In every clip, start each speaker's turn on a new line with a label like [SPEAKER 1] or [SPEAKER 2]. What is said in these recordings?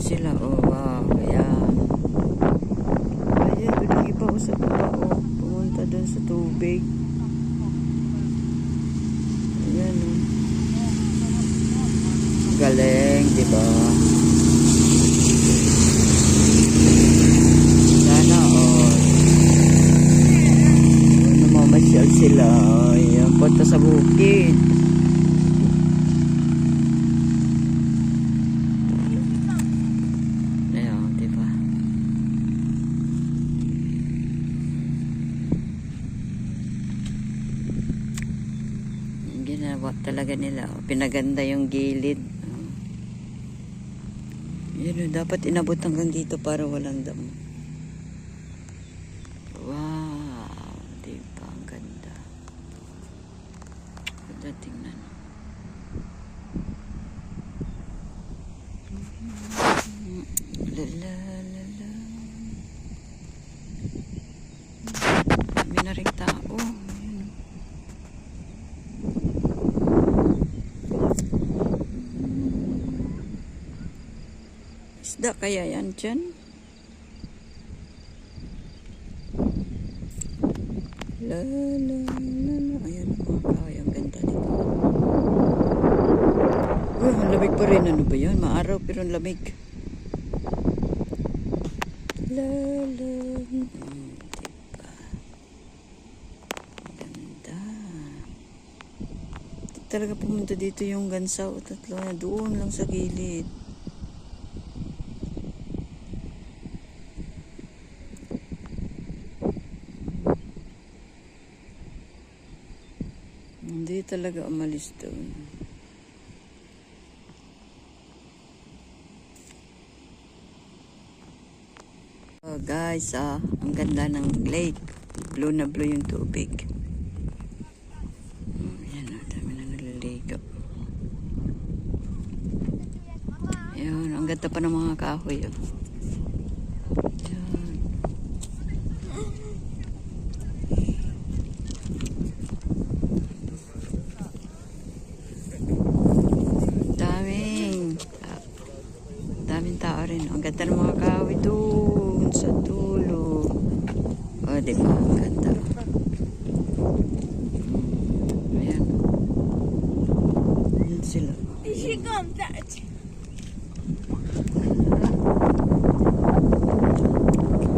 [SPEAKER 1] sila. Oh, wow. Ayan. Ayan, doon ang iba sa baba. Oh, pumunta doon sa tubig. Ayan, oh. Galing, di ba? Sana, oh. Namamasyal sila. Ayan, punta sa bukid. Ginawa talaga nila. Pinaganda yung gilid. Yun, dapat inabot hanggang dito para walang damo. Wow. Diba? Ang ganda. Ganda tingnan. Lala, lala. May na rin tao. Isda kaya yan dyan? La la la la. Ayan mga kahoy. Ang ganda dito. Uy, ang lamig pa rin. Ano ba yan? Maaraw pero ang lamig. La la. Diba? Ganda. Talaga pumunta dito yung gansaw. Tatlo na doon lang sa gilid. Hindi talaga umalis doon. Oh guys, ang ganda ng lake. Blue na blue yung tubig. Ayan, dami na naliligo. Ayan, ang ganda pa ng mga kahoy. Oh. Daming tao rin. Ang ganda ng mga kahoy doon sa dulo. O, diba? Ang ganda. Ayan. Ayan sila.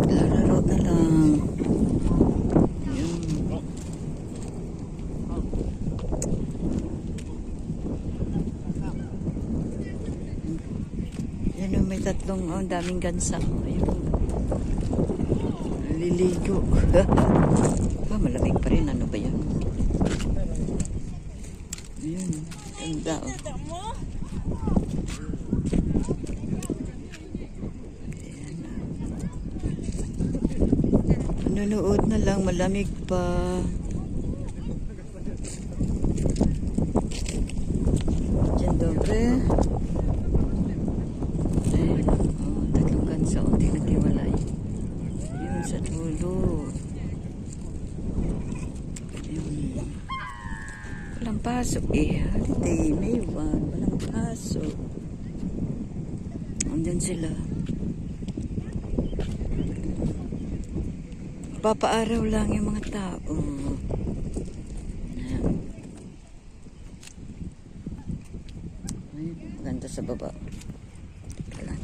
[SPEAKER 1] Lararo na lang. Ayan. Yan, may tatlong, daming gansa. Ayun. Liligo. Malamig pa rin. Ano ba yan? Ayun. Ganda. Ayan. Nanonood na lang. Malamig pa. Diyan dobre. Sa unti naghiwalay. Yun sa dulo. Yun. Walang pasok eh. Holiday, May 1. Walang pasok. Andyan sila. Papaaraw lang yung mga tao. Ay, maganda sa baba.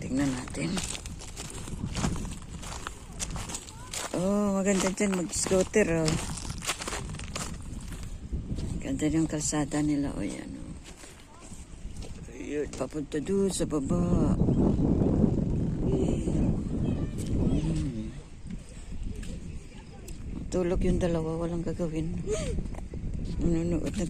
[SPEAKER 1] Tingnan natin. Oh, maganda dyan mag-scooter, oh. Ganda yung kalsada nila, oh, yan, oh. Ayun, papunta doon sa baba. Tulog yung dalawa, walang gagawin. Nanonood na.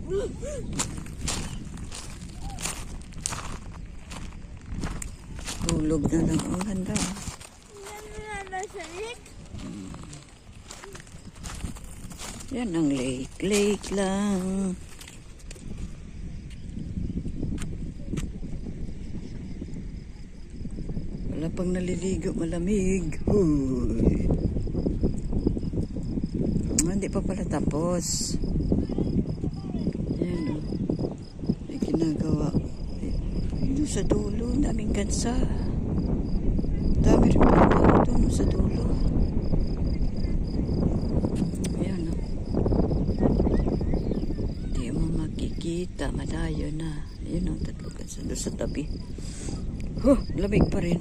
[SPEAKER 1] Tulog na lang, ang ganda. Yan ang lake. Lake lang. Wala pang naliligo. Malamig. Uy. Hindi pa pala tapos. Yan o. May ginagawa. Yung sa dulo. Daming gansa. dami rin pala tao doon sa dulo. Ayan o. Hindi mo makikita. Malayo na. Ayan o, tatlo ka doon sa tabi. Huh, lamig pa rin.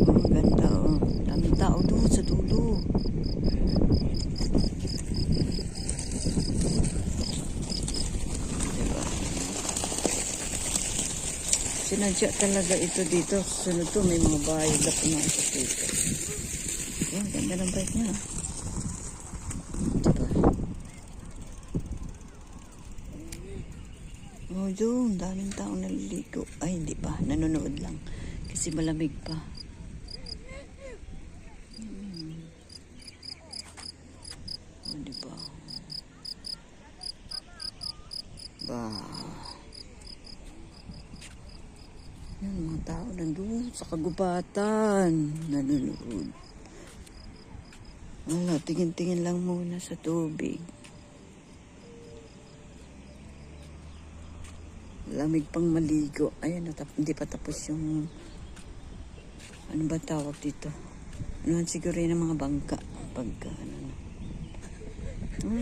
[SPEAKER 1] Oh, ganda o. Daming tao doon sa dulo. Sinadya talaga ito dito. Sunod to, may mga bahay na pumasok dito. Ayan, ganda ng bike niya. Diba? Oh, doon. Daming taong naliligo. Ay, hindi pa. Nanonood lang. Kasi malamig pa. Oh, diba? Wow. Yan, mga tao nandun sa kagubatan. Nanonood. Wala, tingin-tingin lang muna sa tubig. Lamig pang maligo. Ayan, hindi pa tapos yung... Ano ba tawag dito? Ano siguro yun ang mga bangka. Bangka, ano na.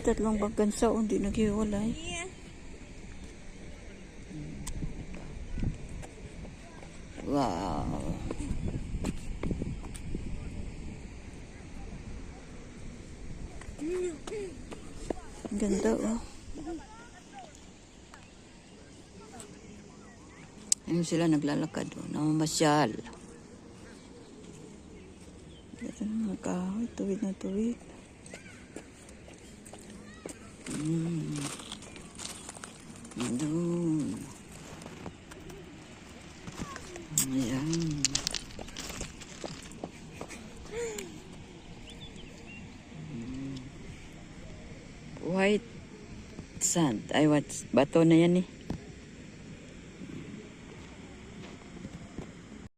[SPEAKER 1] Tatlong bangkansa, hindi naghiwalay. Wow. Ang ganda oh. Ayun sila naglalakad oh. Namamasyal. Ito na mga kahoy. Tuwid na tuwid. Doon. Ayan. White sand. Ay, what? Bato na yan eh.